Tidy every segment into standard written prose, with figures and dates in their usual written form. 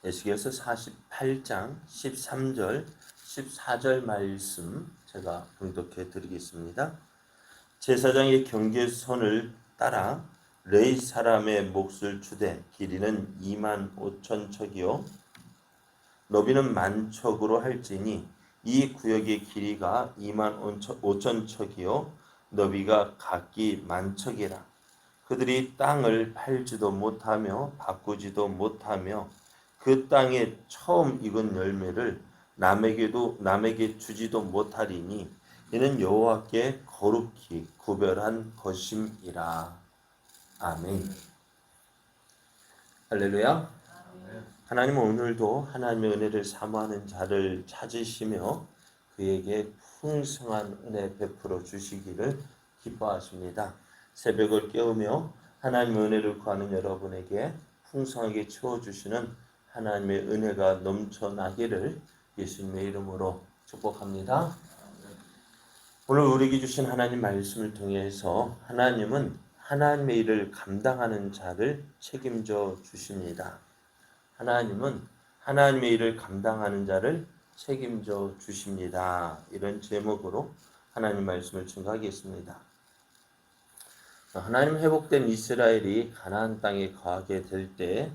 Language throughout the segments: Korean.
에스겔서 48장 13절 14절 말씀 제가 봉독해 드리겠습니다. 제사장의 경계선을 따라 레이 사람의 몫을 주되 길이는 2만 5천 척이요 너비는 만 척으로 할지니 이 구역의 길이가 2만 5천 척이요 너비가 각기 만 척이라. 그들이 땅을 팔지도 못하며 바꾸지도 못하며 그 땅에 처음 익은 열매를 남에게 주지도 못하리니 이는 여호와께 거룩히 구별한 것임이라. 아멘. 할렐루야. 하나님은 오늘도 하나님의 은혜를 사모하는 자를 찾으시며 그에게 풍성한 은혜 베풀어 주시기를 기뻐하십니다. 새벽을 깨우며 하나님의 은혜를 구하는 여러분에게 풍성하게 채워주시는 하나님의 은혜가 넘쳐나기를 예수님의 이름으로 축복합니다. 오늘 우리에게 주신 하나님 말씀을 통해서 하나님은 하나님의 일을 감당하는 자를 책임져 주십니다. 하나님은 하나님의 일을 감당하는 자를 책임져 주십니다. 이런 제목으로 하나님 말씀을 증거하겠습니다. 하나님 회복된 이스라엘이 가나안 땅에 거하게 될 때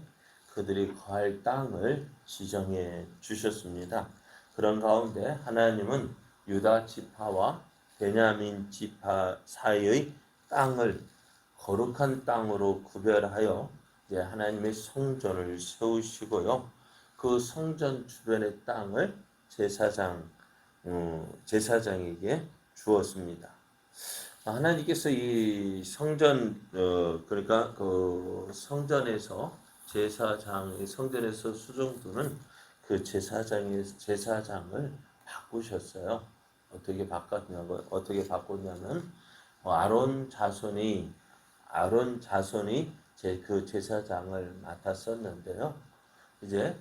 그들이 거할 땅을 지정해 주셨습니다. 그런 가운데 하나님은 유다 지파와 베냐민 지파 사이의 땅을 거룩한 땅으로 구별하여 이제 하나님의 성전을 세우시고요. 그 성전 주변의 땅을 제사장에게 주었습니다. 하나님께서 이 성전 그러니까 그 성전에서 제사장의 성전에서 수종드는 그 제사장을 바꾸셨어요. 어떻게 바꿨냐면 아론 자손이 그 제사장을 맡았었는데요. 이제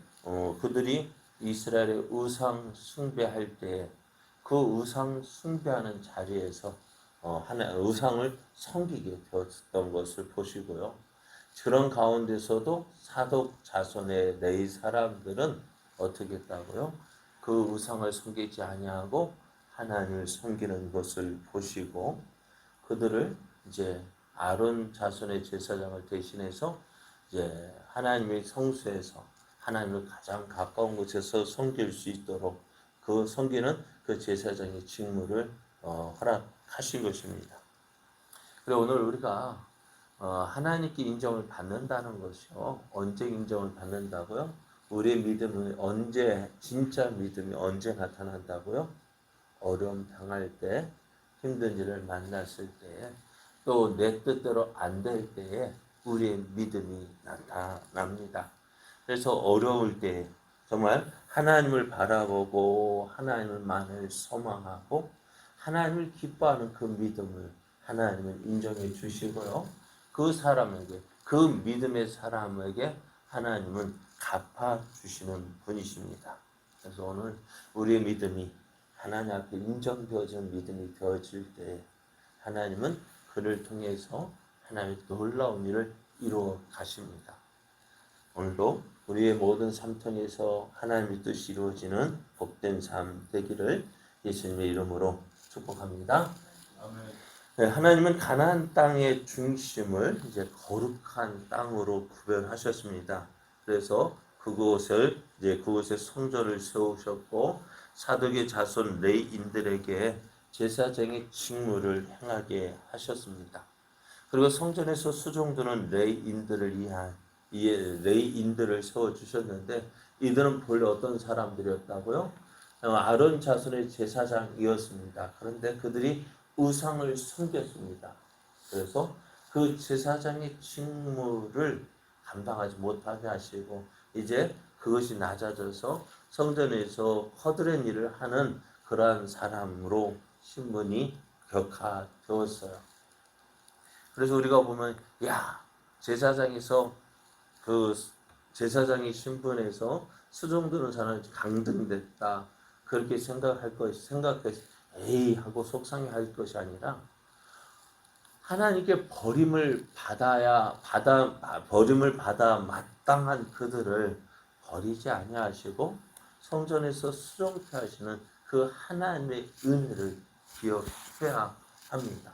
그들이 이스라엘의 우상 숭배할 때 그 우상 숭배하는 자리에서 우상을 섬기게 되었던 것을 보시고요. 그런 가운데서도 사독 자손의 레위 사람들은 어떻게 했다고요? 그 우상을 섬기지 아니하고 하나님을 섬기는 것을 보시고 그들을 이제 아론 자손의 제사장을 대신해서 이제 하나님의 성소에서 하나님을 가장 가까운 곳에서 섬길 수 있도록 그 섬기는 그 제사장의 직무를 허락하신 것입니다. 그리고 오늘 우리가 하나님께 인정을 받는다는 것이요. 언제 인정을 받는다고요? 우리의 믿음은 진짜 믿음이 언제 나타난다고요? 어려움 당할 때, 힘든 일을 만났을 때에, 또 내 뜻대로 안 될 때에 우리의 믿음이 나타납니다. 그래서 어려울 때 정말 하나님을 바라보고 하나님만을 소망하고 하나님을 기뻐하는 그 믿음을 하나님은 인정해 주시고요. 그 믿음의 사람에게 하나님은 갚아주시는 분이십니다. 그래서 오늘 우리의 믿음이 하나님 앞에 인정되어진 믿음이 되어질 때 하나님은 그를 통해서 하나님의 놀라운 일을 이루어 가십니다. 오늘도 우리의 모든 삶통에서 하나님의 뜻이 이루어지는 복된 삶 되기를 예수님의 이름으로 축복합니다. 아멘. 하나님은 가나안 땅의 중심을 이제 거룩한 땅으로 구별하셨습니다. 그래서 그곳에 성전을 세우셨고 사독의 자손 레위인들에게 제사장의 직무를 행하게 하셨습니다. 그리고 성전에서 수종드는 레위인들을 세워주셨는데 이들은 본래 어떤 사람들이었다고요? 아론 자손의 제사장이었습니다. 그런데 그들이 우상을 섬겼습니다. 그래서 그 제사장의 직무를 감당하지 못하게 하시고 이제 그것이 낮아져서 성전에서 허드렛 일을 하는 그러한 사람으로 신분이 격하되었어요. 그래서 우리가 보면 제사장의 신분에서 수종드는 사람이 강등됐다 그렇게 하고 속상해할 것이 아니라 하나님께 버림을 받아 마땅한 그들을 버리지 아니하시고 성전에서 수종케 하시는 그 하나님의 은혜를 기억해야 합니다.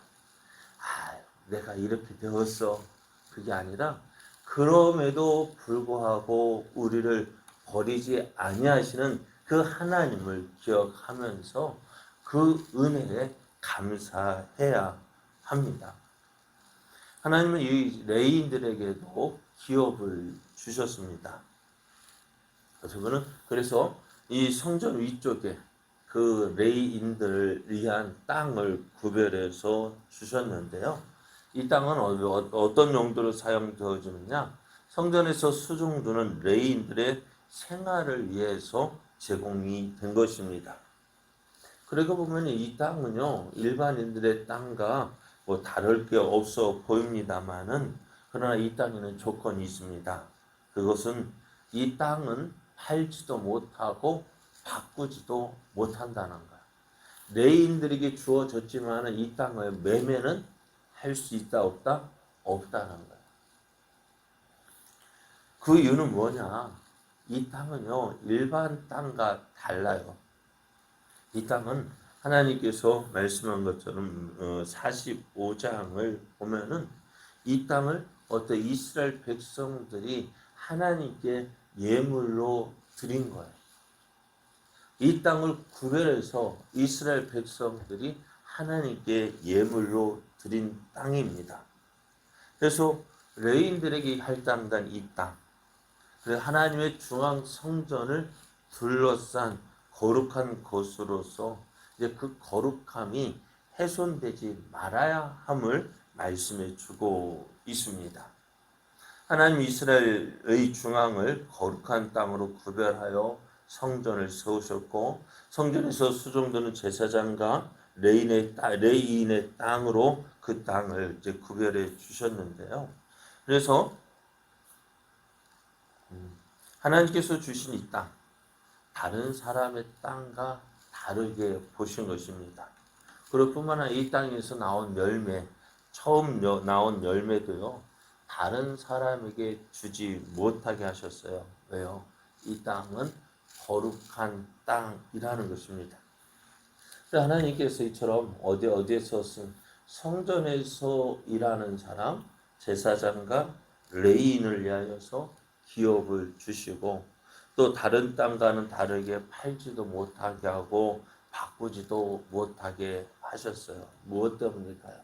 내가 이렇게 되었어. 그게 아니라 그럼에도 불구하고 우리를 버리지 아니하시는 그 하나님을 기억하면서 그 은혜에 감사해야 합니다. 하나님은 이 레위인들에게도 기업을 주셨습니다. 그래서 이 성전 위쪽에 그 레위인들을 위한 땅을 구별해서 주셨는데요. 이 땅은 어떤 용도로 사용되어지느냐? 성전에서 수종드는 레위인들의 생활을 위해서 제공이 된 것입니다. 그러고 보면 이 땅은요, 일반인들의 땅과 뭐 다를 게 없어 보입니다만은, 그러나 이 땅에는 조건이 있습니다. 그것은 이 땅은 팔지도 못하고 바꾸지도 못한다는 거야. 레인들에게 주어졌지만 이 땅을 매매는 할 수 있다 없다? 없다는 거야. 그 이유는 뭐냐? 이 땅은요, 일반 땅과 달라요. 이 땅은 하나님께서 말씀한 것처럼 45장을 보면은 이 땅을 어떤 이스라엘 백성들이 하나님께 예물로 드린 거예요. 이 땅을 구별해서 이스라엘 백성들이 하나님께 예물로 드린 땅입니다. 그래서 레위인들에게 할당된 이 땅, 그래서 하나님의 중앙 성전을 둘러싼 거룩한 것으로서 이제 그 거룩함이 훼손되지 말아야 함을 말씀해 주고 있습니다. 하나님 이스라엘의 중앙을 거룩한 땅으로 구별하여 성전을 세우셨고, 성전에서 수종드는 제사장과 레위인의 땅으로 그 땅을 이제 구별해 주셨는데요. 그래서 하나님께서 주신 이 땅, 다른 사람의 땅과 다르게 보신 것입니다. 그럴 뿐만 아니라 이 땅에서 나온 열매, 처음 나온 열매도요, 다른 사람에게 주지 못하게 하셨어요. 왜요? 이 땅은 거룩한 땅이라는 것입니다. 하나님께서 이처럼 어디에서 쓴 성전에서 일하는 사람, 제사장과 레위인을 위하여서 기업을 주시고, 또 다른 땅과는 다르게 팔지도 못하게 하고 바꾸지도 못하게 하셨어요. 무엇 때문일까요?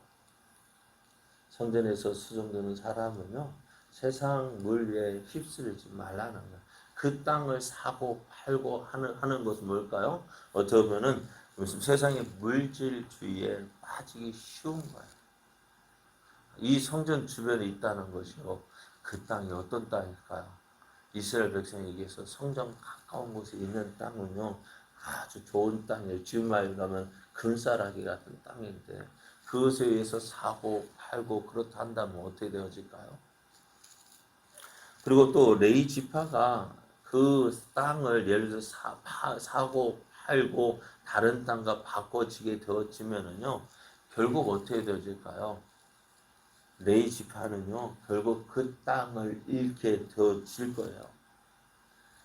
성전에서 수종되는 사람은요, 세상 물에 휩쓸리지 말라는 거예요. 그 땅을 사고 팔고 하는 것은 뭘까요? 어떻게 보면은 세상의 물질주의에 빠지기 쉬운 거예요. 이 성전 주변에 있다는 것이요, 그 땅이 어떤 땅일까요? 이스라엘 백성에게서 성전 가까운 곳에 있는 땅은요, 아주 좋은 땅이에요. 지금 말로 하면 금싸라기 같은 땅인데, 그것에 의해서 사고 팔고 그렇다 한다면 어떻게 되어질까요? 그리고 또 레위 지파가 그 땅을 예를 들어서 사고 팔고 다른 땅과 바꿔지게 되어지면은요, 결국 어떻게 되어질까요? 레위 지파는요, 결국 그 땅을 잃게 되어질 거예요.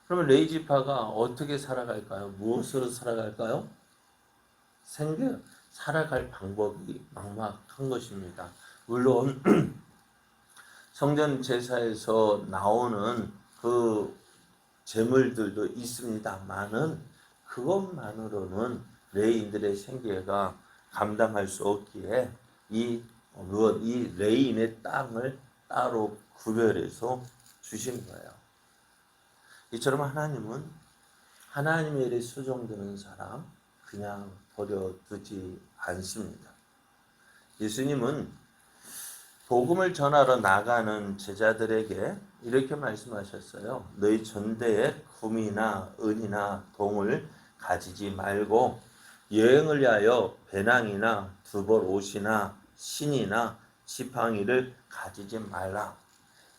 그러면 레위 지파가 어떻게 살아갈까요? 무엇으로 살아갈까요? 살아갈 방법이 막막한 것입니다. 물론 성전 제사에서 나오는 그 제물들도 있습니다만은 그것만으로는 레위인들의 생계가 감당할 수 없기에 이 레위인의 땅을 따로 구별해서 주신 거예요. 이처럼 하나님은 하나님의 일에 수종드는 사람 그냥 버려두지 않습니다. 예수님은 복음을 전하러 나가는 제자들에게 이렇게 말씀하셨어요. 너희 전대에 금이나 은이나 동을 가지지 말고 여행을 위하여 배낭이나 두벌 옷이나 신이나 지팡이를 가지지 말라.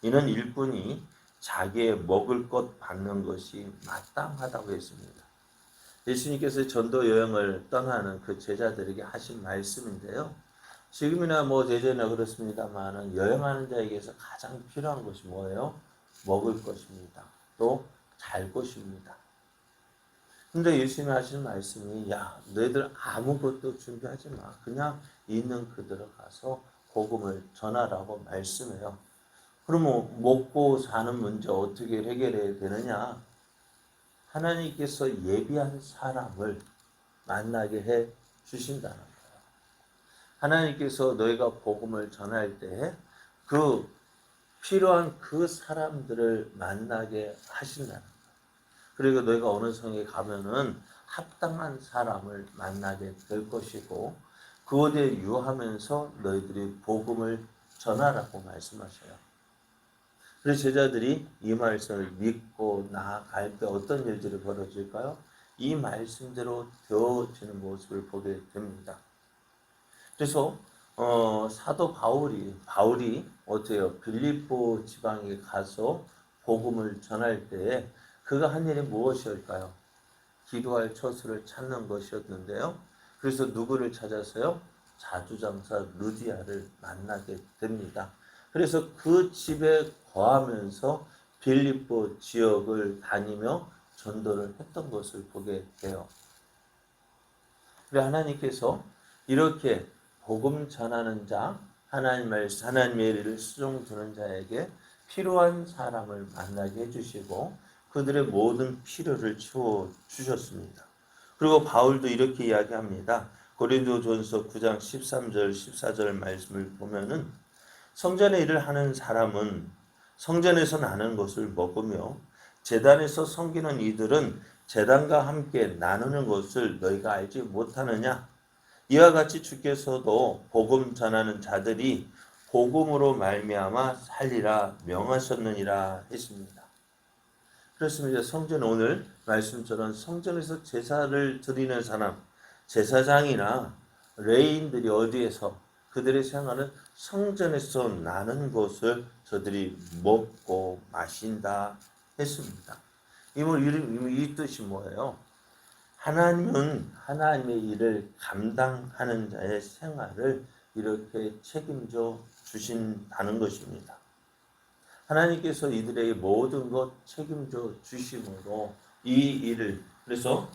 이는 일꾼이 자기의 먹을 것 받는 것이 마땅하다고 했습니다. 예수님께서 전도 여행을 떠나는 그 제자들에게 하신 말씀인데요. 지금이나 뭐 예전이나 그렇습니다만은 여행하는 자에게서 가장 필요한 것이 뭐예요? 먹을 것입니다. 또 잘 것입니다. 근데 예수님이 하시는 말씀이 야 너희들 아무것도 준비하지 마. 그냥 있는 그대로 가서 복음을 전하라고 말씀해요. 그러면 먹고 사는 문제 어떻게 해결해야 되느냐? 하나님께서 예비한 사람을 만나게 해 주신다는 거예요. 하나님께서 너희가 복음을 전할 때 그 필요한 그 사람들을 만나게 하신다는 거예요. 그리고 너희가 어느 성에 가면은 합당한 사람을 만나게 될 것이고 그곳에 유하면서 너희들이 복음을 전하라고 말씀하셔요. 그래서 제자들이 이 말씀을 믿고 나아갈 때 어떤 일들이 벌어질까요? 이 말씀대로 되어지는 모습을 보게 됩니다. 그래서 사도 바울이 어때요? 빌립보 지방에 가서 복음을 전할 때에 그가 한 일이 무엇이었을까요? 기도할 처소를 찾는 것이었는데요. 그래서 누구를 찾아서요? 자주장사 루디아를 만나게 됩니다. 그래서 그 집에 거하면서 빌립보 지역을 다니며 전도를 했던 것을 보게 돼요. 그래 하나님께서 이렇게 복음 전하는 자, 하나님의 일을 수종드는 자에게 필요한 사람을 만나게 해주시고 그들의 모든 필요를 채워 주셨습니다. 그리고 바울도 이렇게 이야기합니다. 고린도전서 9장 13절 14절 말씀을 보면은 성전의 일을 하는 사람은 성전에서 나는 것을 먹으며 제단에서 섬기는 이들은 제단과 함께 나누는 것을 너희가 알지 못하느냐? 이와 같이 주께서도 복음 전하는 자들이 복음으로 말미암아 살리라 명하셨느니라 했습니다. 그렇습니다. 성전 오늘 말씀처럼 성전에서 제사를 드리는 사람, 제사장이나 레인들이 어디에서 그들의 생활은 성전에서 나는 것을 저들이 먹고 마신다 했습니다. 이 뜻이 뭐예요? 하나님은 하나님의 일을 감당하는 자의 생활을 이렇게 책임져 주신다는 것입니다. 하나님께서 이들에게 모든 것 책임져 주심으로 이 일을 그래서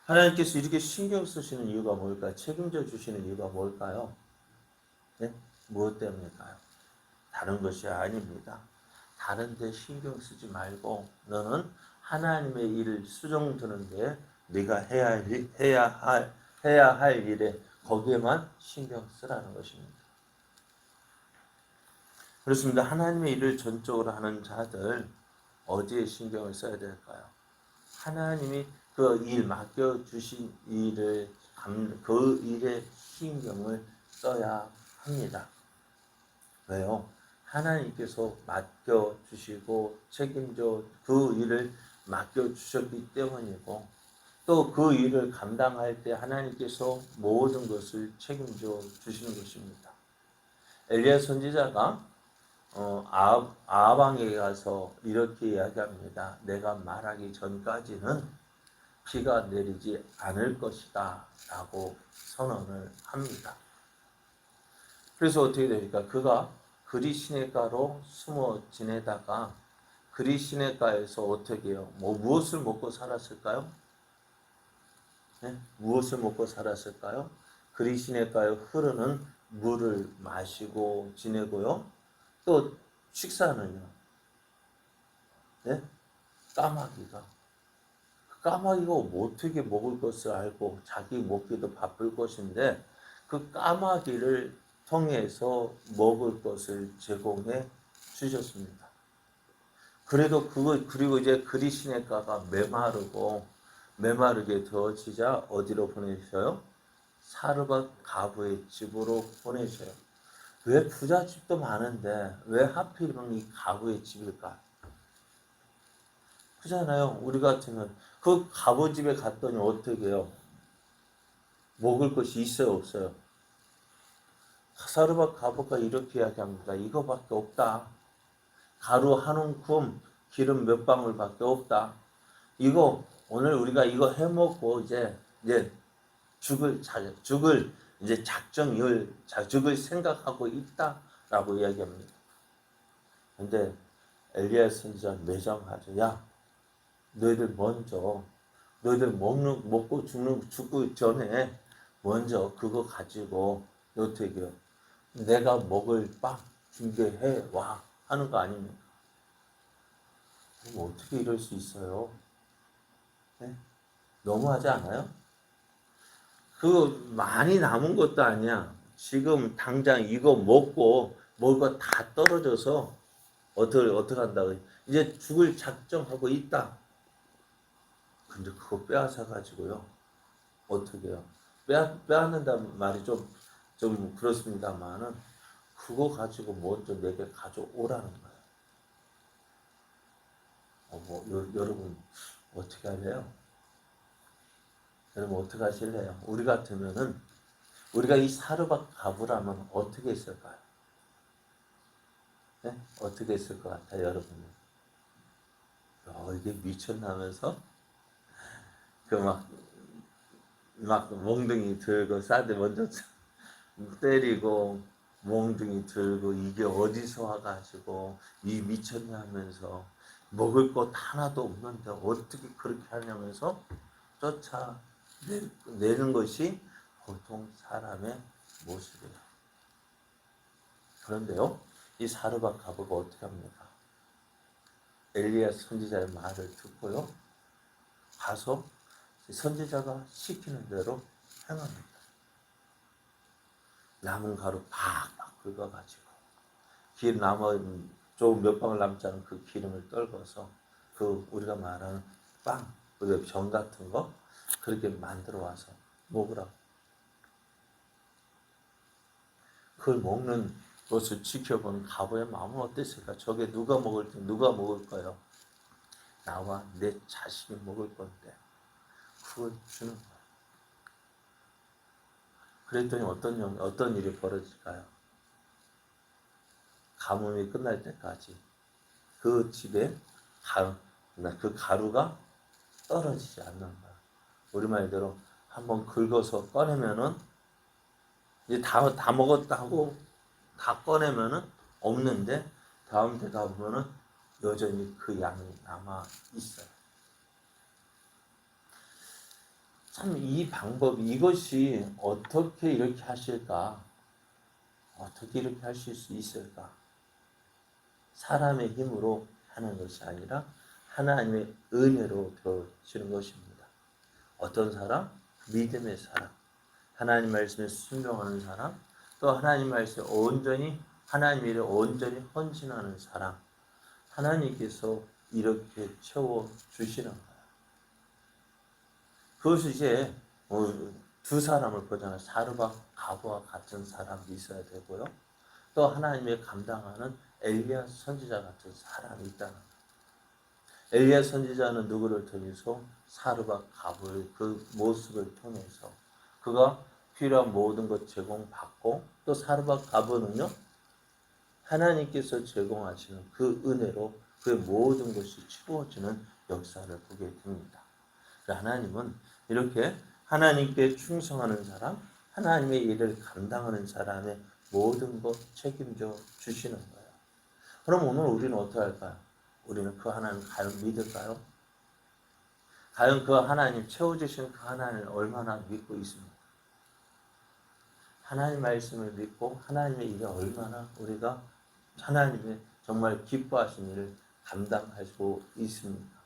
하나님께서 이렇게 신경 쓰시는 이유가 뭘까요? 책임져 주시는 이유가 뭘까요? 네? 무엇 때문일까요? 다른 것이 아닙니다. 다른 데 신경 쓰지 말고 너는 하나님의 일을 수종드는데 네가 해야 할 일에 거기에만 신경 쓰라는 것입니다. 그렇습니다. 하나님의 일을 전적으로 하는 자들 어디에 신경을 써야 될까요? 하나님이 그 일 맡겨주신 일을 그 일에 신경을 써야 합니다. 왜요? 하나님께서 맡겨주시고 책임져 그 일을 맡겨주셨기 때문이고 또 그 일을 감당할 때 하나님께서 모든 것을 책임져 주시는 것입니다. 엘리야 선지자가 아합왕에게 가서 이렇게 이야기합니다. 내가 말하기 전까지는 비가 내리지 않을 것이다 라고 선언을 합니다. 그래서 어떻게 됩니까? 그가 그리 시냇가로 숨어 지내다가 그리 시냇가에서 어떻게 해요? 무엇을 먹고 살았을까요? 네? 무엇을 먹고 살았을까요? 그리 시냇가에 흐르는 물을 마시고 지내고요. 또 식사는요. 네? 까마귀가 어떻게 먹을 것을 알고 자기 먹기도 바쁠 것인데 그 까마귀를 통해서 먹을 것을 제공해 주셨습니다. 그리고 이제 그리 시냇가가 메마르게 되어지자 어디로 보내셔요? 사르밧 가부의 집으로 보내셔요. 왜 부잣집도 많은데 왜 하필이면 이 가부의 집일까? 그렇잖아요. 우리 같으면 그 가부 집에 갔더니 어떻게 해요? 먹을 것이 있어요, 없어요? 사르밧 가부가 이렇게 이야기합니다. 이거밖에 없다. 가루 한 움큼, 기름 몇 방울밖에 없다. 이거 오늘 우리가 이거 해 먹고 이제 죽을 이제 죽을 생각하고 있다라고 이야기합니다. 근데 엘리야 선지자 매정하죠. 야, 너희들 먼저 너희들 먹고 죽고 전에 먼저 그거 가지고 어떻게 해요? 내가 먹을 빵 준비해 와 하는 거 아닙니까? 그럼 어떻게 이럴 수 있어요? 네? 너무하지 않아요? 그거 많이 남은 것도 아니야. 지금 당장 이거 먹고 먹을 거 다 떨어져서 어떻게 한다고 이제 죽을 작정하고 있다. 근데 그거 빼앗아 가지고요. 어떻게 해요? 빼앗는다는 말이 좀 그렇습니다만은 그거 가지고 먼저 내게 가져오라는 거예요. 여러분 어떻게 할래요? 여러분 어떻게 하실래요? 우리 같으면은 우리가 이 사르밧 가부라면 어떻게 했을까요? 네? 어떻게 했을 것 같아요, 여러분은? 이게 미쳤나면서 그 막 몽둥이 들고 사드 먼저 때리고 몽둥이 들고 이게 어디서 와가지고 이 미쳤냐면서 먹을 것 하나도 없는데 어떻게 그렇게 하냐면서 쫓아내는 것이 보통 사람의 모습이에요. 그런데요, 이 사르밧 가부가 어떻게 합니까? 엘리야 선지자의 말을 듣고요, 가서 선지자가 시키는 대로 행합니다. 남은 가루 팍팍 긁어가지고 남은 좀 몇 방울 남지 않은 그 기름을 떨궈서 그 우리가 말하는 빵, 병 같은 거 그렇게 만들어 와서 먹으라고. 그걸 먹는 것을 지켜보는 가부의 마음은 어땠을까? 저게 누가 먹을까요? 나와 내 자식이 먹을 건데 그걸 주는 거야. 그랬더니 어떤 일이 벌어질까요? 가뭄이 끝날 때까지 그 집에 그 가루가 떨어지지 않는 거야. 우리 말대로 한번 긁어서 꺼내면은 이제 다 먹었다고 다 꺼내면은 없는데 다음 때 가보면은 여전히 그 양이 남아 있어요. 참 이 방법 이것이 어떻게 이렇게 하실까? 어떻게 이렇게 하실 수 있을까? 사람의 힘으로 하는 것이 아니라 하나님의 은혜로 되어지는 것입니다. 어떤 사람? 믿음의 사람. 하나님 말씀에 순종하는 사람. 또 하나님 말씀에 하나님 일에 온전히 헌신하는 사람. 하나님께서 이렇게 채워주시는 거예요. 그것이 이제 두 사람을 보잖아요. 사르밧 가부와 같은 사람도 있어야 되고요. 또 하나님의 감당하는 엘리야 선지자 같은 사람이 있다는 거예요. 엘리야 선지자는 누구를 통해서? 사르밧 가부의 그 모습을 통해서 그가 필요한 모든 것 제공받고 또 사르밧 가부는요 하나님께서 제공하시는 그 은혜로 그 모든 것이 채워지는 역사를 보게 됩니다. 하나님은 이렇게 하나님께 충성하는 사람, 하나님의 일을 감당하는 사람의 모든 것 책임져 주시는 거예요. 그럼 오늘 우리는 어떻게 할까요? 우리는 그 하나님 과연 믿을까요? 과연 그 하나님 채워주신 그 하나님을 얼마나 믿고 있습니까? 하나님 말씀을 믿고 하나님의 일에 얼마나 우리가 하나님의 정말 기뻐하신 일을 감당하고 있습니까?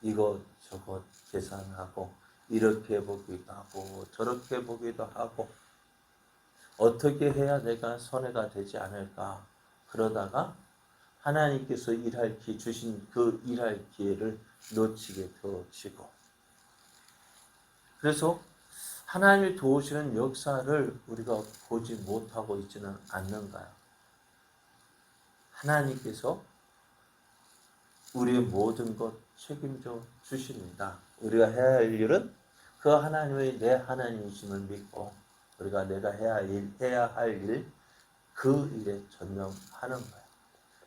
이것저것 계산하고 이렇게 보기도 하고 저렇게 보기도 하고 어떻게 해야 내가 손해가 되지 않을까 그러다가 하나님께서 주신 그 일할 기회를 놓치게 되어지고 그래서 하나님이 도우시는 역사를 우리가 보지 못하고 있지는 않는가요? 하나님께서 우리의 모든 것 책임져 주십니다. 우리가 해야 할 일은 그 하나님의 내 하나님이심을 믿고 우리가 내가 해야 할 일, 그 일에 전념하는 거예요.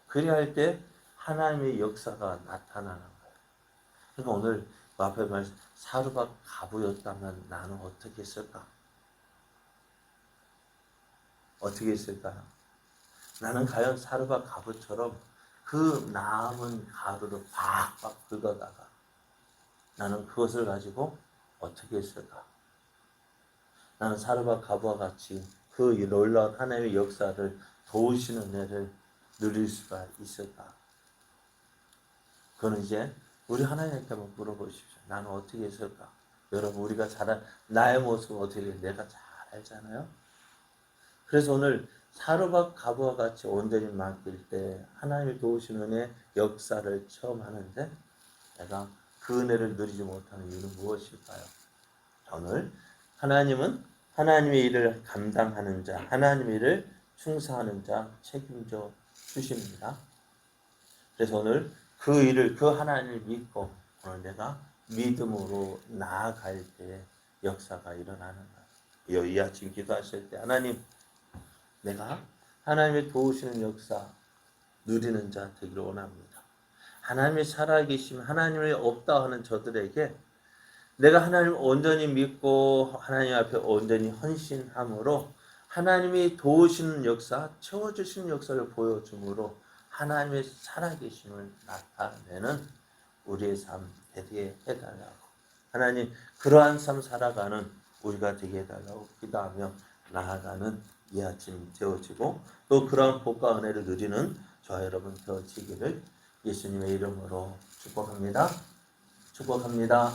그래야 할 때 하나님의 역사가 나타나는 거예요. 그러니까 오늘 앞에 말씀 사르밧 가부였다면 나는 어떻게 했을까? 어떻게 했을까요? 나는 과연 사르밧 가부처럼 그 남은 가루를 팍팍 긁어다가 나는 그것을 가지고 어떻게 했을까? 나는 사르밧 가부와 같이 그 놀라운 하나님의 역사를 도우시는 은혜를 누릴 수가 있을까? 그건 이제 우리 하나님께 한번 물어보십시오. 나는 어떻게 했을까? 여러분 우리가 잘 나의 모습 어떻게 내가 잘 알잖아요. 그래서 오늘 사르밧 가부와 같이 온전히 맡길 때 하나님이 도우시는 은혜 역사를 처음 하는데 내가 그 은혜를 누리지 못하는 이유는 무엇일까요? 오늘 하나님은 하나님의 일을 감당하는 자, 하나님의 일을 충성하는 자 책임져 주십니다. 그래서 오늘 그 일을 그 하나님을 믿고 오늘 내가 믿음으로 나아갈 때 역사가 일어나는 거예요. 이 아침 기도하실 때 하나님 내가 하나님의 도우시는 역사 누리는 자 되기를 원합니다. 하나님이 살아계심 하나님이 없다 하는 저들에게 내가 하나님을 온전히 믿고 하나님 앞에 온전히 헌신함으로 하나님이 도우시는 역사, 채워주시는 역사를 보여줌으로 하나님의 살아계심을 나타내는 우리의 삶 되게 해달라고 하나님 그러한 삶 살아가는 우리가 되게 해달라고 기도하며 나아가는 이 아침 되어지고 또 그러한 복과 은혜를 누리는 저와 여러분 되어지기를 예수님의 이름으로 축복합니다. 축복합니다.